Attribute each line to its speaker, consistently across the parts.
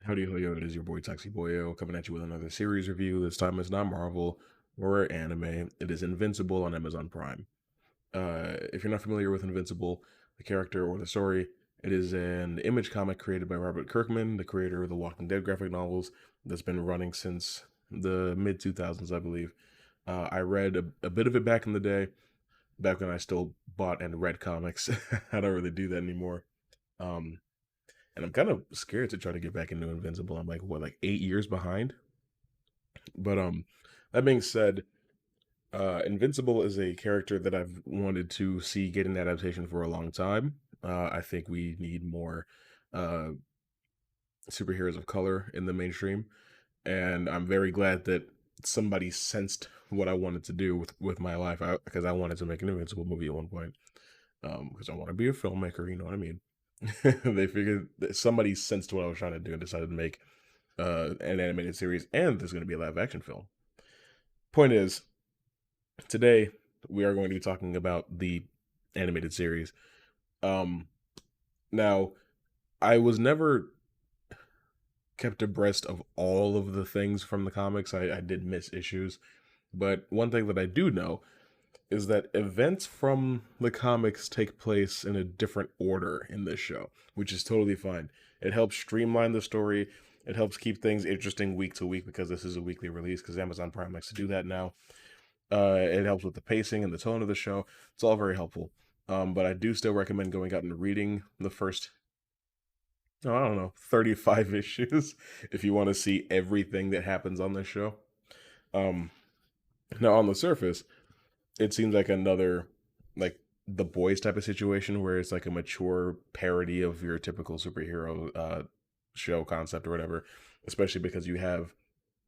Speaker 1: Howdy ho, yo, it is your boy Taxi Boyo coming at you with another series review. This time it's not Marvel or anime. It is Invincible on Amazon Prime. If you're not familiar with Invincible, the character or the story, it is an image comic created by Robert Kirkman, the creator of the Walking Dead graphic novels, that's been running since the mid 2000s, I believe. I read a bit of it back in the day, back when I still bought and read comics. I don't really do that anymore. Um, and I'm kind of scared to try to get back into Invincible. I'm like, what, like 8 years behind? But that being said, Invincible is a character that I've wanted to see get an adaptation for a long time. I think we need more uh, superheroes of color in the mainstream, and I'm very glad that somebody sensed what I wanted to do with my life. Because I wanted to make an Invincible movie at one point. Because I want to be a filmmaker. You know what I mean? They figured that somebody sensed what I was trying to do and decided to make an animated series, and there's going to be a live action film. Point is, today we are going to be talking about the animated series. Um, Now, I was never kept abreast of all of the things from the comics. I did miss issues, but one thing that I do know is that events from the comics take place in a different order in this show, which is totally fine. It helps streamline the story. It helps keep things interesting week to week because this is a weekly release because Amazon Prime likes to do that now. It helps with the pacing and the tone of the show. It's all very helpful. But I do still recommend going out and reading the first, I don't know, 35 issues if you want to see everything that happens on this show. Um, Now, on the surface, it seems like another, like, the boys type of situation where it's like a mature parody of your typical superhero show concept or whatever, especially because you have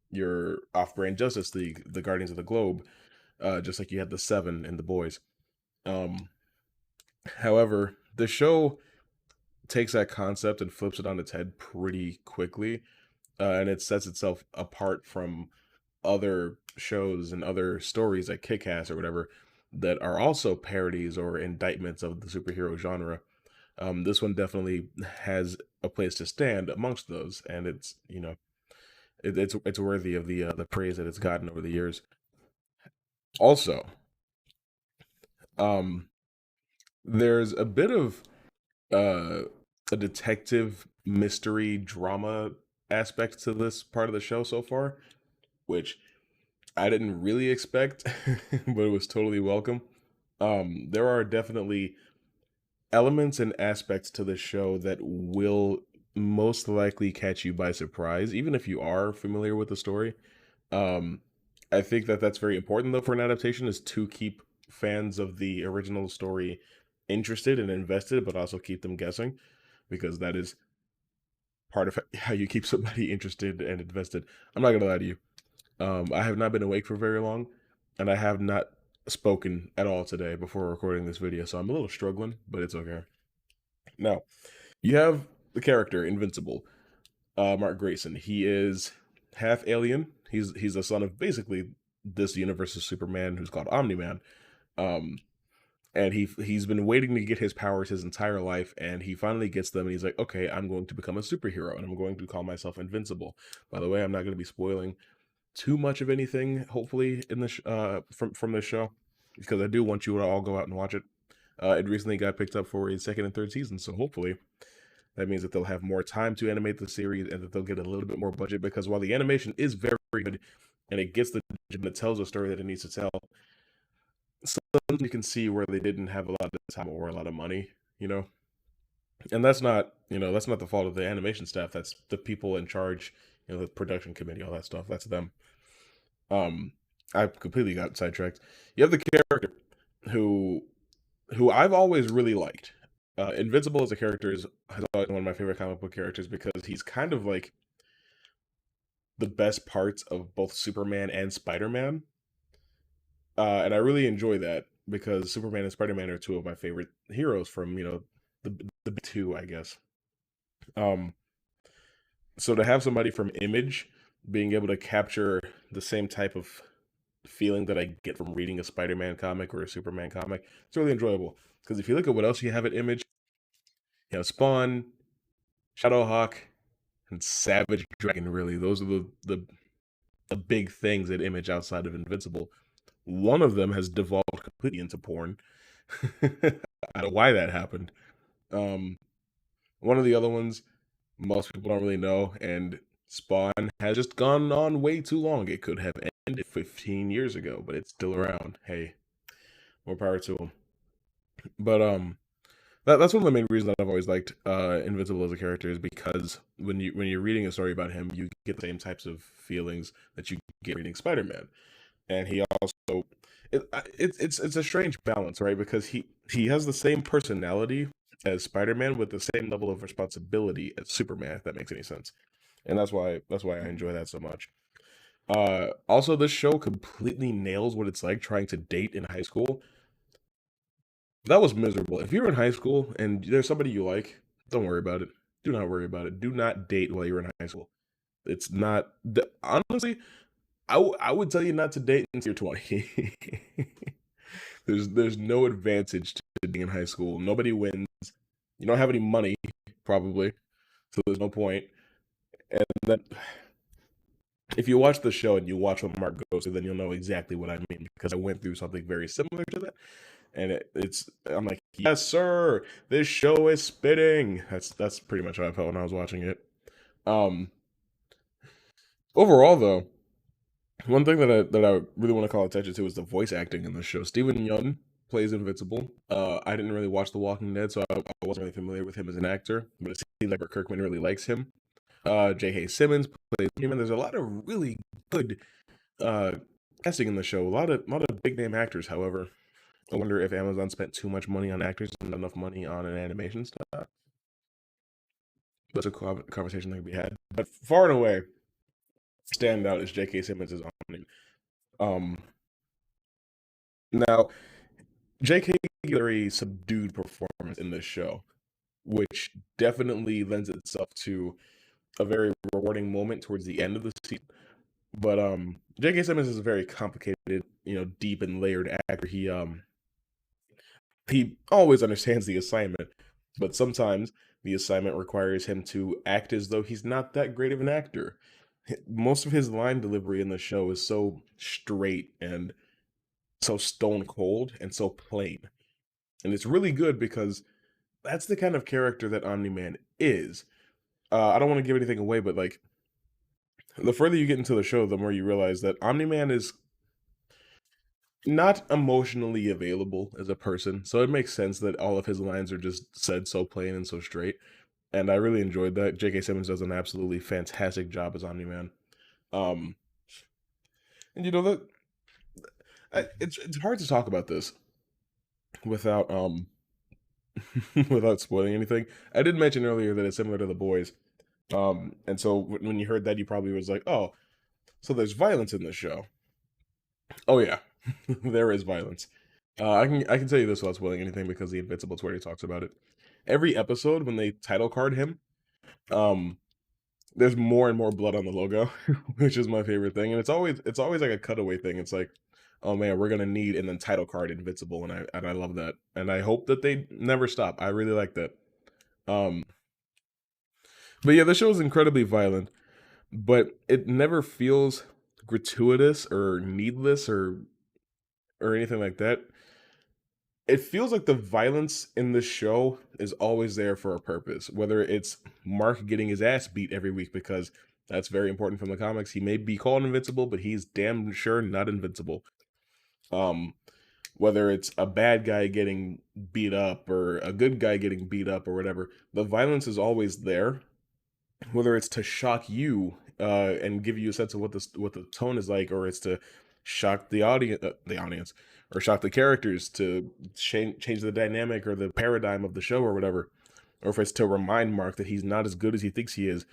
Speaker 1: your off-brand Justice League, the Guardians of the Globe, just like you had the Seven and the Boys. Um, However, the show takes that concept and flips it on its head pretty quickly, and it sets itself apart from other shows and other stories like Kick-Ass or whatever that are also parodies or indictments of the superhero genre. This one definitely has a place to stand amongst those, and it's it's worthy of the praise that it's gotten over the years. Also, um, there's a bit of uh, a detective mystery drama aspect to this part of the show so far, which I didn't really expect, but it was totally welcome. There are definitely elements and aspects to the show that will most likely catch you by surprise, even if you are familiar with the story. Um, I think that that's very important though for an adaptation is to keep fans of the original story interested and invested, but also keep them guessing because that is part of how you keep somebody interested and invested. I'm not gonna lie to you. I have not been awake for very long, and I have not spoken at all today before recording this video, so I'm a little struggling, but it's okay. Now, you have the character Invincible, Mark Grayson. He is half alien. He's the son of basically this universe's Superman, who's called Omni Man. Um, and he's been waiting to get his powers his entire life, and he finally gets them, and he's like, okay, I'm going to become a superhero, and I'm going to call myself Invincible. By the way, I'm not going to be spoiling too much of anything, hopefully, in this from this show, because I do want you to all go out and watch it. It recently got picked up for a second and third season, so hopefully that means that they'll have more time to animate the series and that they'll get a little bit more budget. Because while the animation is very good and it gets the and it tells the story that it needs to tell, sometimes you can see where they didn't have a lot of time or a lot of money, you know. And that's not the fault of the animation staff. That's the people in charge, the production committee, all that stuff. That's them. Um, I completely got sidetracked. You have the character who I've always really liked. Invincible as a character has always been one of my favorite comic book characters because he's kind of like the best parts of both Superman and Spider-Man. And I really enjoy that because Superman and Spider-Man are two of my favorite heroes from, the big two, I guess. Um, so to have somebody from Image being able to capture the same type of feeling that I get from reading a Spider-Man comic or a Superman comic, it's really enjoyable. Because if you look at what else you have at Image, Spawn, Shadowhawk, and Savage Dragon. Really, those are the big things that Image outside of Invincible. One of them has devolved completely into porn. I don't know why that happened. Um, One of the other ones most people don't really know, and Spawn has just gone on way too long. It could have ended 15 years ago, but it's still around. Hey, more power to him. But that's one of the main reasons that I've always liked Invincible as a character is because when you're reading a story about him, you get the same types of feelings that you get reading Spider-Man, and he also it's a strange balance, right? Because he has the same personality as Spider-Man with the same level of responsibility as Superman, if that makes any sense. And that's why I enjoy that so much. Also, this show completely nails what it's like trying to date in high school. That was miserable. If you're in high school and there's somebody you like, don't worry about it. Do not worry about it. Do not date while you're in high school. It's not honestly. I would tell you not to date until you're 20. There's no advantage to being in high school. Nobody wins. You don't have any money, probably, so there's no point. And then if you watch the show and you watch what Mark goes through, then you'll know exactly what I mean because I went through something very similar to that. And it's I'm like, yes, sir, this show is spitting. That's pretty much how I felt when I was watching it. Um, Overall, though, one thing that I really want to call attention to is the voice acting in the show. Steven Yeun plays Invincible. I didn't really watch The Walking Dead, so I wasn't really familiar with him as an actor, but it seems like Kirkman really likes him. J.K. Simmons plays him, and there's a lot of really good uh, casting in the show. A lot of big name actors. However, I wonder if Amazon spent too much money on actors and not enough money on an animation stuff. That's a conversation that can be had. But far and away, standout is J.K. Simmons is on it. Um, Now, J.K. gives a very subdued performance in this show, which definitely lends itself to a very rewarding moment towards the end of the season. But J.K. Simmons is a very complicated, deep and layered actor. He always understands the assignment, but sometimes the assignment requires him to act as though he's not that great of an actor. Most of his line delivery in the show is so straight and so stone cold and so plain. And it's really good because that's the kind of character that Omni Man is. I don't want to give anything away, but like the further you get into the show, the more you realize that Omni Man is not emotionally available as a person. So it makes sense that all of his lines are just said so plain and so straight. And I really enjoyed that. J.K. Simmons does an absolutely fantastic job as Omni Man. Um, and that it's hard to talk about this without without spoiling anything. I did mention earlier that it's similar to The Boys. And so when you heard that, you probably was like, "Oh, so there's violence in this show." Oh yeah, there is violence. I can tell you this without spoiling anything because the Invincible already talks about it. Every episode when they title card him, um, there's more and more blood on the logo, which is my favorite thing. And it's always like a cutaway thing. It's like, oh man, we're gonna need and then title card Invincible, and I love that. And I hope that they never stop. I really like that. Um, but yeah, the show is incredibly violent, but it never feels gratuitous or needless or anything like that. It feels like the violence in the show is always there for a purpose. Whether it's Mark getting his ass beat every week because that's very important from the comics. He may be called invincible, but he's damn sure not invincible. Um, Whether it's a bad guy getting beat up or a good guy getting beat up or whatever, the violence is always there, whether it's to shock you and give you a sense of what the tone is like, or it's to shock the audience, or shock the characters to change the dynamic or the paradigm of the show or whatever, or if it's to remind Mark that he's not as good as he thinks he is.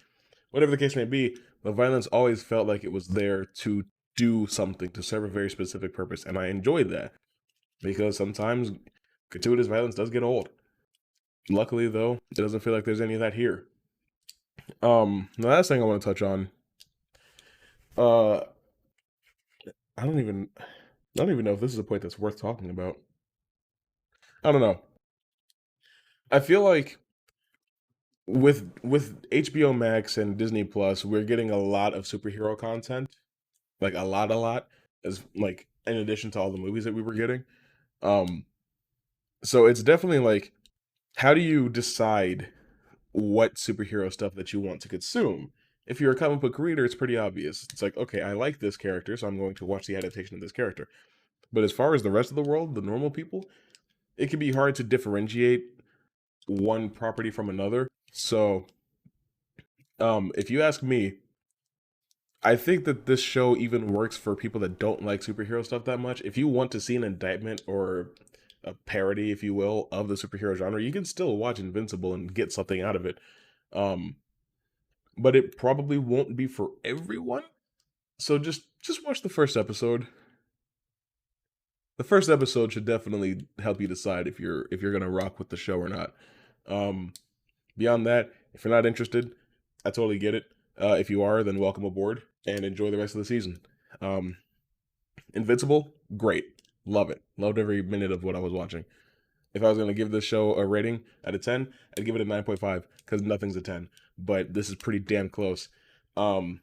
Speaker 1: Whatever the case may be, the violence always felt like it was there to do something to serve a very specific purpose, and I enjoyed that because sometimes gratuitous violence does get old. Luckily, though, it doesn't feel like there's any of that here. The last thing I want to touch on, uh, I don't even know if this is a point that's worth talking about. I don't know. I feel like with HBO Max and Disney Plus, we're getting a lot of superhero content, like a lot, as like in addition to all the movies that we were getting. Um, so it's definitely like, how do you decide what superhero stuff that you want to consume? If you're a comic book reader, it's pretty obvious. It's like, okay, I like this character, so I'm going to watch the adaptation of this character. But as far as the rest of the world, the normal people, it can be hard to differentiate one property from another. So, if you ask me, I think that this show even works for people that don't like superhero stuff that much. If you want to see an indictment or a parody, if you will, of the superhero genre, you can still watch Invincible and get something out of it. Um, but it probably won't be for everyone. So just watch the first episode. The first episode should definitely help you decide if you're gonna rock with the show or not. Um, Beyond that, if you're not interested, I totally get it. If you are, then welcome aboard and enjoy the rest of the season. Um, Invincible, great. Love it. Loved every minute of what I was watching. If I was going to give this show a rating out of 10, I'd give it a 9.5 because nothing's a 10. But this is pretty damn close. Um,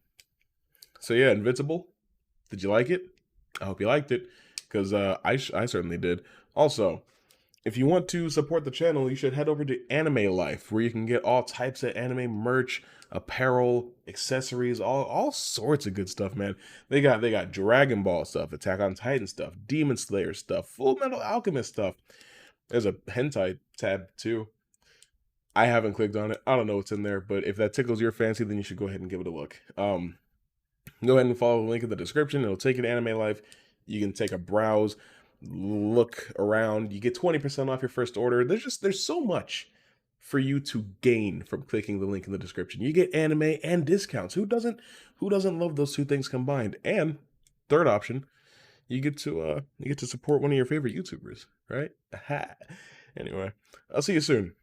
Speaker 1: so yeah, Invincible. Did you like it? I hope you liked it because I certainly did. Also, if you want to support the channel, you should head over to Anime Life, where you can get all types of anime merch, apparel, accessories, all sorts of good stuff, man. They got Dragon Ball stuff, Attack on Titan stuff, Demon Slayer stuff, Full Metal Alchemist stuff. There's a hentai tab too. I haven't clicked on it. I don't know what's in there, but if that tickles your fancy, then you should go ahead and give it a look. Go ahead and follow the link in the description. It'll take you to Anime Life. You can take a browse, look around. You get 20% off your first order. There's so much for you to gain from clicking the link in the description. You get anime and discounts. Who doesn't love those two things combined? And third option, you get to support one of your favorite YouTubers, right? Anyway, I'll see you soon.